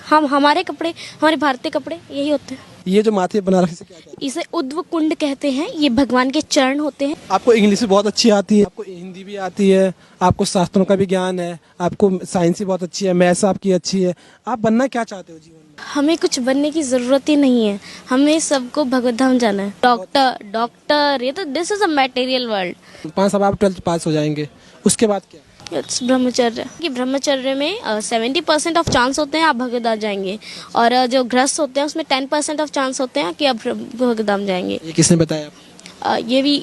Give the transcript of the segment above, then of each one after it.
हम हमारे कपड़े, हमारे भारतीय कपड़े यही होते हैं। ये जो माथे बना रखे से क्या कहते हैं? इसे उद्व कुंड कहते हैं। ये भगवान के चरण होते हैं। आपको इंग्लिश भी बहुत अच्छी आती है, आपको हिंदी भी आती है, आपको शास्त्रों का भी ज्ञान है, आपको साइंस भी बहुत अच्छी है, मैथ्स आपकी अच्छी है। आप बनना क्या चाहते हो जीवन में? हमें कुछ बनने की जरूरत ही नहीं है। हमें सबको भगवत धाम जाना है। डॉक्टर डॉक्टर ये तो this is a material world. 5 साल आप 12th पास हो जाएंगे, उसके बाद क्या? इट्स ब्रह्मचर्य। कि ब्रह्मचर्य में 70% ऑफ चांस होते हैं आप भगवत धाम जाएंगे, और जो गृहस्थ होते हैं उसमें 10% ऑफ चांस होते हैं कि आप भगवत धाम जाएंगे। ये किसने बताया आपको? ये भी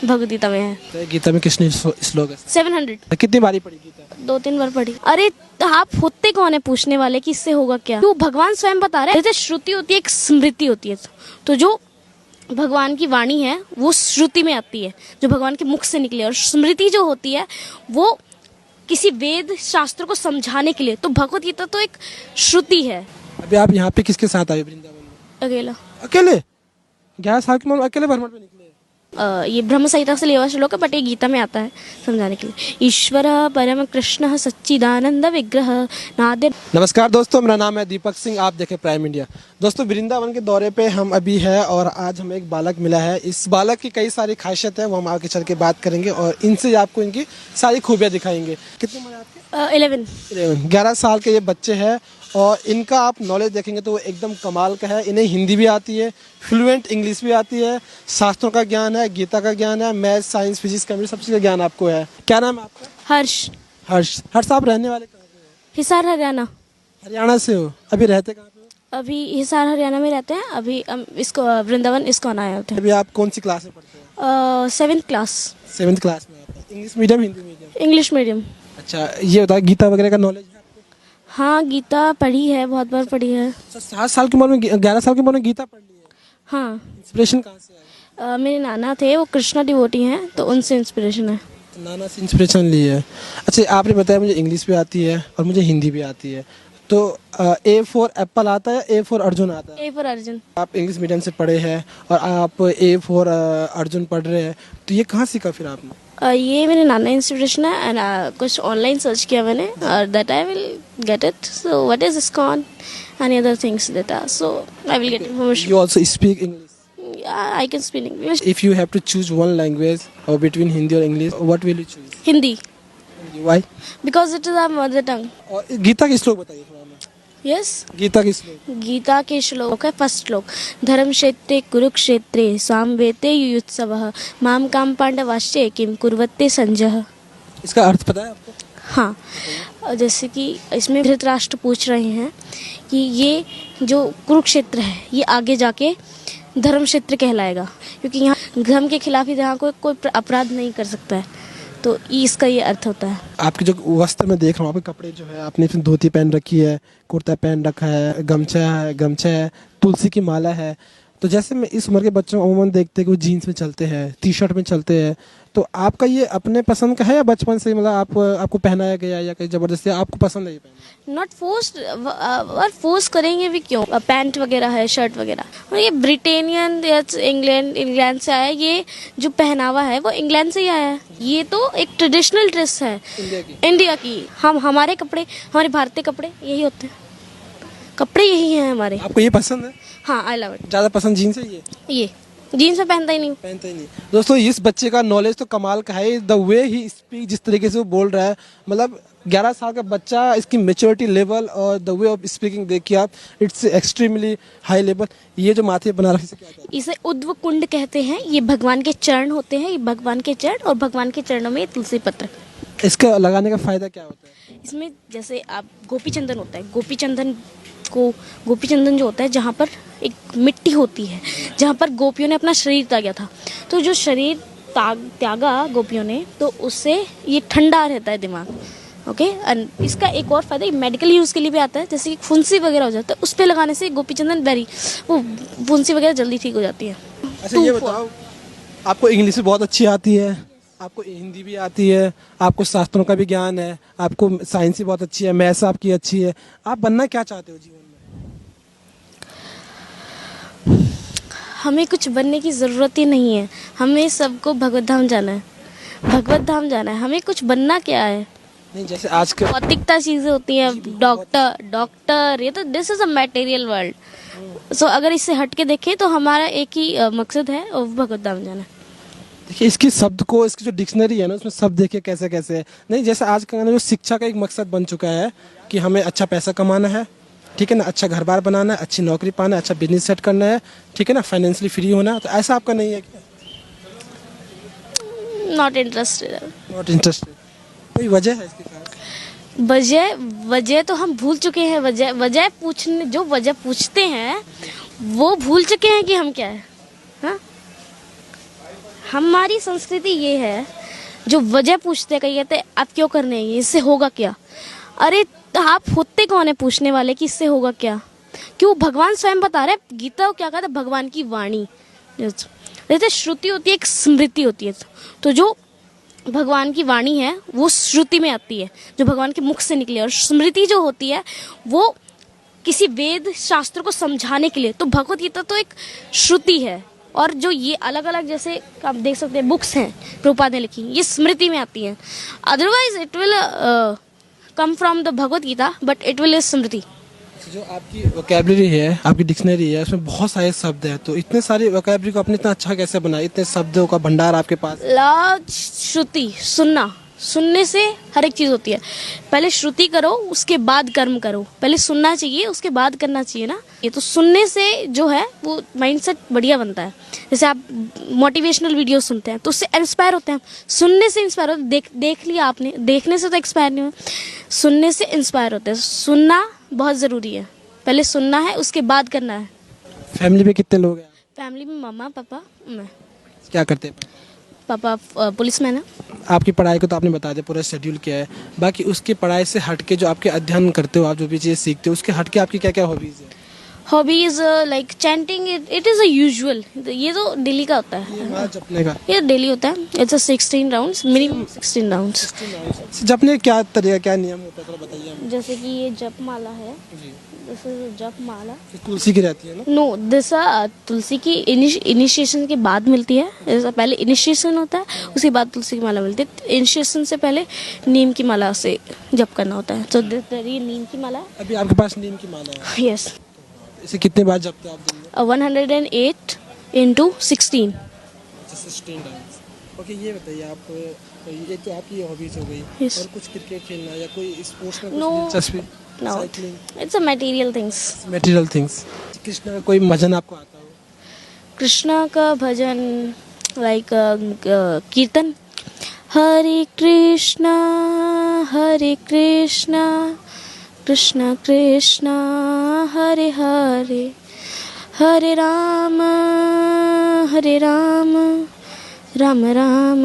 भगवद गीता में है। तो गीता में किसने श्लोक है? 700। कितनी बारी पढ़ी गीता? 2-3 बार पढ़ी। अरे आप होते कौन है पूछने वाले कि इससे होगा क्या? तो भगवान स्वयं बता रहे हैं। जैसे श्रुति होती है, एक स्मृति होती है, तो जो भगवान की वाणी है वो श्रुति में आती है, जो भगवान के मुख से निकले, और स्मृति जो होती है वो किसी वेद शास्त्र को समझाने के लिए। तो भगवत गीता तो एक श्रुति है। अभी आप यहाँ पे किसके साथ आए वृंदावन में? अकेला। अकेले? 11 साल की उम्र में अकेले भ्रमण पे निकले? ये ब्रह्म संहिता से लिया हुआ श्लोक है, बट ये गीता में आता है समझाने के लिए। ईश्वर परम कृष्ण सच्चिदानंद विग्रह नादे। नमस्कार दोस्तों, मेरा नाम है दीपक सिंह, आप देखें प्राइम इंडिया। दोस्तों, वृंदावन के दौरे पे हम अभी है और आज हमें एक बालक मिला है। इस बालक की कई सारी खासियत है, वो हम आगे चल के बात करेंगे और इनसे आपको इनकी सारी खूबियाँ दिखाएंगे। कितनी उम्र है आपकी? 11। 11 साल के ये बच्चे हैं और इनका आप नॉलेज देखेंगे तो वो एकदम कमाल का है। इन्हें हिंदी भी आती है, फ्लुएंट इंग्लिश भी आती है, शास्त्रों का ज्ञान है, गीता का ज्ञान है, मैथ साइंस फिजिक्स केमिस्ट्री सब चीज़ का ज्ञान आपको है। क्या नाम है आपका? हर्ष। हर्ष आप रहने वाले कहाँ पे हो? हिसार हरियाणा। हरियाणा से हो? अभी रहते कहाँ पे हो? अभी हिसार हरियाणा में रहते हैं। अभी हम इसको वृंदावन इस्कॉन आए होते हैं। अभी आप कौन सी क्लास में पढ़ते हो? 7th class. 7th क्लास में आप हैं। English medium Hindi medium? English medium. अच्छा, ये बताओ गीता वगैरह का नॉलेज है आपको? हाँ, गीता पढ़ी है, बहुत बार पढ़ी है। 7 साल की उम्र में 11 साल की उम्र में गीता पढ़ ली है? हाँ। इंस्पिरेशन कहाँ से आई? मेरे नाना थे, वो कृष्णा डिवोटी हैं, तो उनसे इंस्पिरेशन है। नाना से इंस्पिरेशन ली है। अच्छा, आपने बताया मुझे इंग्लिश भी आती है और मुझे हिंदी भी आती है, तो ए फॉर एप्पल आता है, ए फॉर अर्जुन आता है? A for Arjun. आप इंग्लिश मीडियम से पढ़े हैं और आप ए फॉर अर्जुन पढ़ रहे हैं, तो ये कहाँ सीखा फिर आपने? ये मेरे नाना इंस्पिरेशन है, एंड कुछ ऑनलाइन सर्च किया मैंने, और that I will get it. So what is ISKCON any other things that are, so I will get information. You also speak English? I can speak English. If you have to choose one language or between Hindi or English, what will you choose? Hindi, Why? because it is our mother tongue. और गीता के श्लोक बताइए थोड़ा हमें। Yes. Gita के श्लोक। गीता के श्लोक है, फर्स्ट श्लोक। धर्मक्षेत्रे कुरुक्षेत्रे सामवेते युयुत्सवः माम काम पांडवाश्चे किम कुर्वते संजय। इसका अर्थ पता है आपको? हाँ, जैसे कि इसमें धृतराष्ट्र पूछ रहे हैं कि ये जो कुरुक्षेत्र है ये आगे जाके धर्म क्षेत्र कहलाएगा, क्योंकि यहाँ धर्म के खिलाफ ही यहाँ कोई अपराध नहीं कर सकता है, तो इसका ये अर्थ होता है। आपके जो वस्त्र में देख रहा हूँ, आपके कपड़े जो है, आपने इसमें धोती पहन रखी है, कुर्ता पहन रखा है, गमछा है, तुलसी की माला है। तो जैसे मैं इस उम्र के बच्चों को अमूमन देखते हैं कि वो जीन्स में चलते हैं, टी शर्ट में चलते हैं, तो आपका ये अपने पसंद का है या बचपन से मतलब आपको पहनाया गया या कहीं जबरदस्ती आपको पसंद है ये पहनना? नॉट फोर्स्ड, और फोर्स करेंगे भी क्यों? पैंट वगैरह है, शर्ट वगैरह, और ये ब्रिटेनियन या इंग्लैंड से आया है। ये जो पहनावा है वो इंग्लैंड से ही आया है। ये तो एक ट्रेडिशनल ड्रेस है इंडिया की। हम हमारे कपड़े, हमारे भारतीय कपड़े यही होते हैं, कपड़े यही हैं हमारे। आपको ये पसंद है? हाँ, आई लव इट। ज़्यादा पसंद जीन्स है ये जीन्स में पहनता ही नहीं। दोस्तों, इस बच्चे का नॉलेज तो कमाल का है। द वे ही स्पीक, जिस तरीके से वो बोल रहा है, मतलब 11 साल का बच्चा, इसकी मेच्योरिटी लेवल और द वे ऑफ स्पीकिंग देखिए आप, इट्स एक्सट्रीमली हाई लेवल। ये जो माथे बना रखे से क्या कहते हैं? इसे उद्व कुंड कहते हैं। ये भगवान के चरण होते हैं, ये भगवान के चरण, और भगवान के चरणों में तुलसी पत्र। इसका लगाने का फायदा क्या होता है? इसमें जैसे आप गोपी चंदन होता है, गोपी चंदन जो होता है, जहाँ पर एक मिट्टी होती है, जहाँ पर गोपियों ने अपना शरीर त्यागा था, तो जो शरीर त्यागा गोपियों ने, तो उससे ये ठंडा रहता है दिमाग। ओके, एंड इसका एक और फायदा मेडिकल यूज़ के लिए भी आता है, जैसे कि फुंसी वगैरह हो जाता है, उस पर लगाने से गोपी चंदन वो फुंसी वगैरह जल्दी ठीक हो जाती है। अच्छा, ये बताओ, आपको इंग्लिश भी बहुत अच्छी आती है, आपको हिंदी भी आती है, आपको शास्त्रों का भी ज्ञान है, आपको साइंस भी बहुत अच्छी है, मैथ्स आपकी अच्छी है। आप बनना क्या चाहते हो जीवन में? हमें कुछ बनने की ज़रूरत ही नहीं है। हमें सबको भगवत धाम जाना है, भगवत धाम जाना है। हमें कुछ बनना क्या है? नहीं जैसे आज के भौतिकता चीजें होती हैं, डॉक्टर ये तो this is a material world. So अगर इससे हट के देखें तो हमारा एक ही मकसद है और वो भगवत धाम जाना। देखिए इसकी शब्द को, इसकी जो डिक्शनरी है ना उसमें शब्द देखिए कैसे कैसे है। नहीं जैसे आज का जो शिक्षा का एक मकसद बन चुका है कि हमें अच्छा पैसा कमाना है, ठीक है ना, अच्छा घर बार बनाना है, अच्छी नौकरी पाना है, अच्छा बिजनेस सेट करना है, ठीक है ना, फाइनेंशियली फ्री होना है, तो ऐसा आपका नहीं है क्या? Not interested. Not interested. कोई वजह है इसके पास? वजह तो हम भूल चुके हैं। वजह पूछने, जो वजह पूछते हैं वो भूल चुके हैं कि हम क्या है। हाँ, हमारी संस्कृति ये है, जो वजह पूछते हैं, कहीं कहते हैं आप क्यों करने हैं ये, इससे होगा क्या। अरे तो आप होते कौन है पूछने वाले कि इससे होगा क्या? क्यों भगवान स्वयं बता रहे हैं। गीता को क्या कहते हैं? भगवान की वाणी। जैसे श्रुति होती है, एक स्मृति होती है। तो जो भगवान की वाणी है वो श्रुति में आती है, जो भगवान के मुख से निकले। और स्मृति जो होती है वो किसी वेद शास्त्र को समझाने के लिए। तो भगवत गीता तो एक श्रुति है। और जो ये अलग अलग, जैसे आप देख सकते हैं बुक्स हैं प्रभुपाद ने लिखी, ये स्मृति में आती है। Otherwise it will come from the Bhagavad Gita, but it will is स्मृति। जो आपकी वोकेबलरी है, आपकी डिक्शनरी है, उसमें बहुत सारे शब्द हैं, तो इतने सारे वोकेबलरी को आपने इतना अच्छा कैसे बनाया? इतने शब्दों का भंडार आपके पास। श्रुति, सुनना, सुनने से हर एक चीज होती है। पहले श्रुति करो, उसके बाद कर्म करो। पहले सुनना चाहिए, उसके बाद करना चाहिए ना। ये तो सुनने से जो है वो माइंडसेट बढ़िया बनता है। जैसे आप मोटिवेशनल वीडियो सुनते हैं तो उससे इंस्पायर होते हैं। सुनने से इंस्पायर होते हैं। देख लिया आपने, देखने से तो एक्सपायर नहीं हुआ, सुनने से इंस्पायर होते हैं। सुनना बहुत ज़रूरी है। पहले सुनना है, उसके बाद करना है। फैमिली में कितने लोग हैं? फैमिली में मम्मा, पापा, मैं। क्या करते हैं? पापा पुलिसमैन है। आपकी पढ़ाई को तो आपने बता दिया, पूरा शेड्यूल क्या है। बाकी उसकी पढ़ाई से हट के जो आपके अध्ययन करते हो, आप जो भी चीज़ सीखते हो, उसके हट के आपकी क्या क्या हॉबीज़ है? Hobbies like chanting, it is a usual. ये तो डेली का होता है। ये जपने का ये डेली होता है। It's a 16 rounds, minimum 16 rounds. जपने क्या तरीका, क्या नियम होता है, थोड़ा बताइए हमें। जैसे कि ये जप माला है, जी। दिस इज जप माला। ये तुलसी की रहती है ना? नो, दिस तुलसी की इनिशिएशन के बाद मिलती है। जैसा पहले इनिशिएशन होता है, उसके बाद तुलसी की माला मिलती है। इनिशिएशन से पहले नीम की माला से जप करना होता है। तो ये नीम की माला है। अभी आपके पास नीम की माला है? यस। इसे कितने बार जपते हो आप दिन में? 108 into 16। 16 टाइम्स। ओके, ये बताइए आप, ये तो आपकी हॉबीज हो गई। Yes. और कुछ क्रिकेट खेलना या कोई स्पोर्ट्स में No. कुछ दिलचस्पी? No, cycling, it's a material things। Material things. Krishna का कोई भजन आपको आता हो? कृष्णा का भजन लाइक कीर्तन। हरे कृष्णा कृष्ण कृष्ण हरे हरे, हरे राम राम राम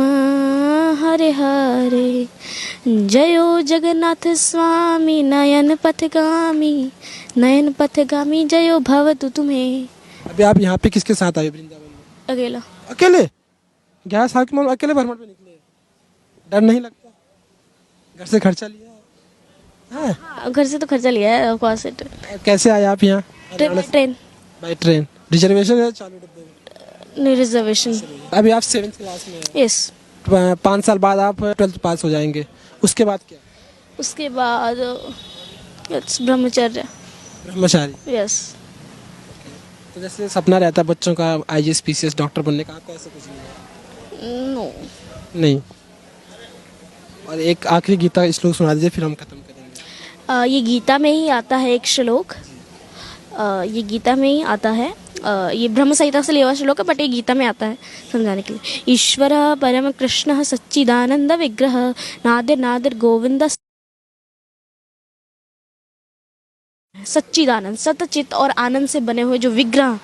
हरे हरे। जयो जगन्नाथ स्वामी नयन पथगामी जयो भवतु तुम्हें। अभी आप यहाँ पे किसके साथ आए वृंदावन में? अकेला। अकेले? 11 साल की उम्र में अकेले भ्रमण पे निकले? डर नहीं लगता? घर से खर्चा लिया है? हाँ, घर से तो खर्चा लिया है ऑफ कोर्स। कैसे आए आप यहाँ? ट्रेन। By train. रिजर्वेशन है चालू डब्बे में? नहीं, रिजर्वेशन। अभी आप 7th क्लास में हैं। यस। 5 साल बाद आप 12th पास हो जाएंगे। उसके बाद क्या? उसके बाद ब्रह्मचर्य। ब्रह्मचारी। यस। तो जैसे सपना रहता है बच्चों का IAS PCS डॉक्टर बनने का, आपका ऐसा कुछ नहीं है? नो। नहीं। और एक आखिरी गीता का श्लोक सुना दीजिए, फिर हम खत्म करेंगे। ये गीता में ही आता है एक श्लोक। ये गीता में ही आता है। ये ब्रह्म संहिता से लिया हुआ श्लोक है, बट ये गीता में आता है समझाने के लिए। ईश्वर परम कृष्ण सच्चिदानंद विग्रह नादिर नादिर गोविंद सच्चिदानंद, सतचित और आनंद से बने हुए जो विग्रह,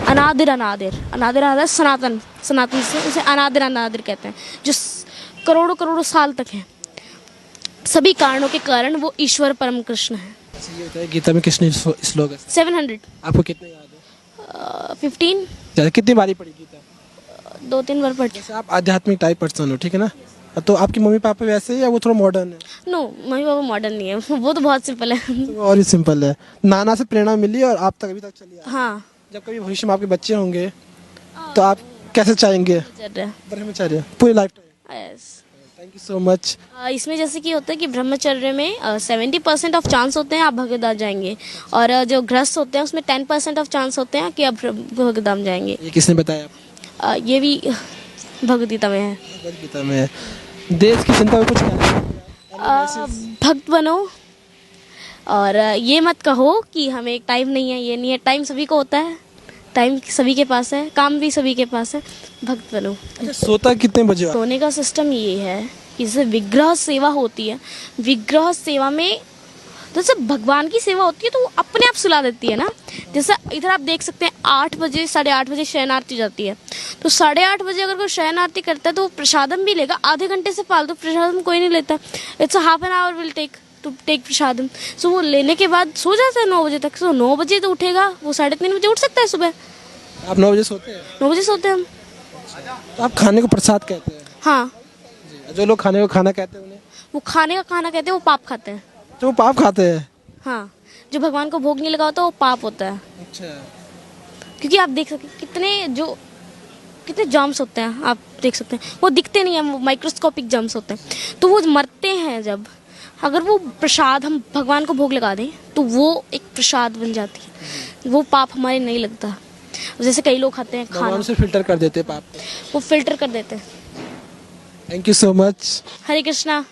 अनादिर सनातन से उसे अनादिर कहते हैं, जो करोड़ों साल तक है। सभी कारणों के कारण वो ईश्वर परम कृष्ण है। ये होता है गीता में कितने श्लोक है? 700। आपको कितने याद है? 15। कितनी बारी पढ़ी गीता? 2-3 बार पढ़ी। जैसे आप आध्यात्मिक टाइप पर्सन हो, ठीक है ना, तो आपकी मम्मी पापा वैसे ही या वो थोड़ा मॉडर्न है? नो, मम्मी पापा मॉडर्न नहीं है, वो तो बहुत सिंपल है। तो और ही सिंपल है। नाना से प्रेरणा मिली और आप तक अभी तक चली आ रही है। हाँ। जब कभी भविष्य में आपके बच्चे होंगे तो आप कैसे चाहेंगे? चल रहा है। ब्रह्मचर्य पूरी life time? Yes. Thank you so much. इसमें जैसे कि होता है कि ब्रह्मचर्य में 70% ऑफ चांस होते हैं आप भगवद्धाम जाएंगे, और जो गृहस्थ होते हैं उसमें 10% ऑफ चांस होते हैं कि आप भगवद्धाम जाएंगे। ये किसने बताया आपको? ये भी भगवद गीता में है। भगवद गीता में है। देश की जनता को कुछ कहना है? भक्त बनो, और ये मत कहो कि हमें टाइम नहीं है, ये नहीं है। टाइम सभी को होता है, टाइम सभी के पास है, काम भी सभी के पास है। भक्त बनो। अच्छा, सोता कितने बजे हो आप? सोने का सिस्टम ये है कि जैसे विग्रह सेवा होती है, विग्रह सेवा में जैसे भगवान की सेवा होती है तो वो अपने आप सुला देती है ना। जैसे इधर आप देख सकते हैं 8 बजे 8:30 बजे शयन आरती जाती है, तो 8:30 बजे अगर कोई शयन आरती करता है तो वो प्रसादम भी लेगा। आधे घंटे से फालतू प्रसादम कोई नहीं लेता। It's half an hour will take to take प्रसादम। सो वो लेने के बाद सो जाता है 9 बजे तक। सो 9 बजे तो उठेगा, वो 3:30 बजे उठ सकता है सुबह। आप 9 बजे सोते हैं? 9 बजे सोते हैं हम। तो आप खाने को प्रसाद कहते हैं? हाँ, जी। जो लोग खाने को खाना कहते हैं उन्हें? वो खाने का खाना कहते हैं, वो पाप खाते हैं। तो वो पाप खाते हैं? हाँ, जो भगवान को भोग नहीं लगा होता वो पाप होता है। अच्छा। क्योंकि आप देख सकते हैं कितने जर्म्स होते हैं, आप देख सकते हैं। वो दिखते नहीं है, वो माइक्रोस्कोपिक जर्म्स होते हैं। तो वो मरते हैं जब, अगर वो प्रसाद हम भगवान को भोग लगा दें तो वो एक प्रसाद बन जाती है, वो पाप हमारे नहीं लगता। जैसे कई लोग खाते हैं खाना, भगवान से फिल्टर कर देते हैं पाप को। वो फिल्टर कर देते हैं। Thank you so much. Hare Krishna.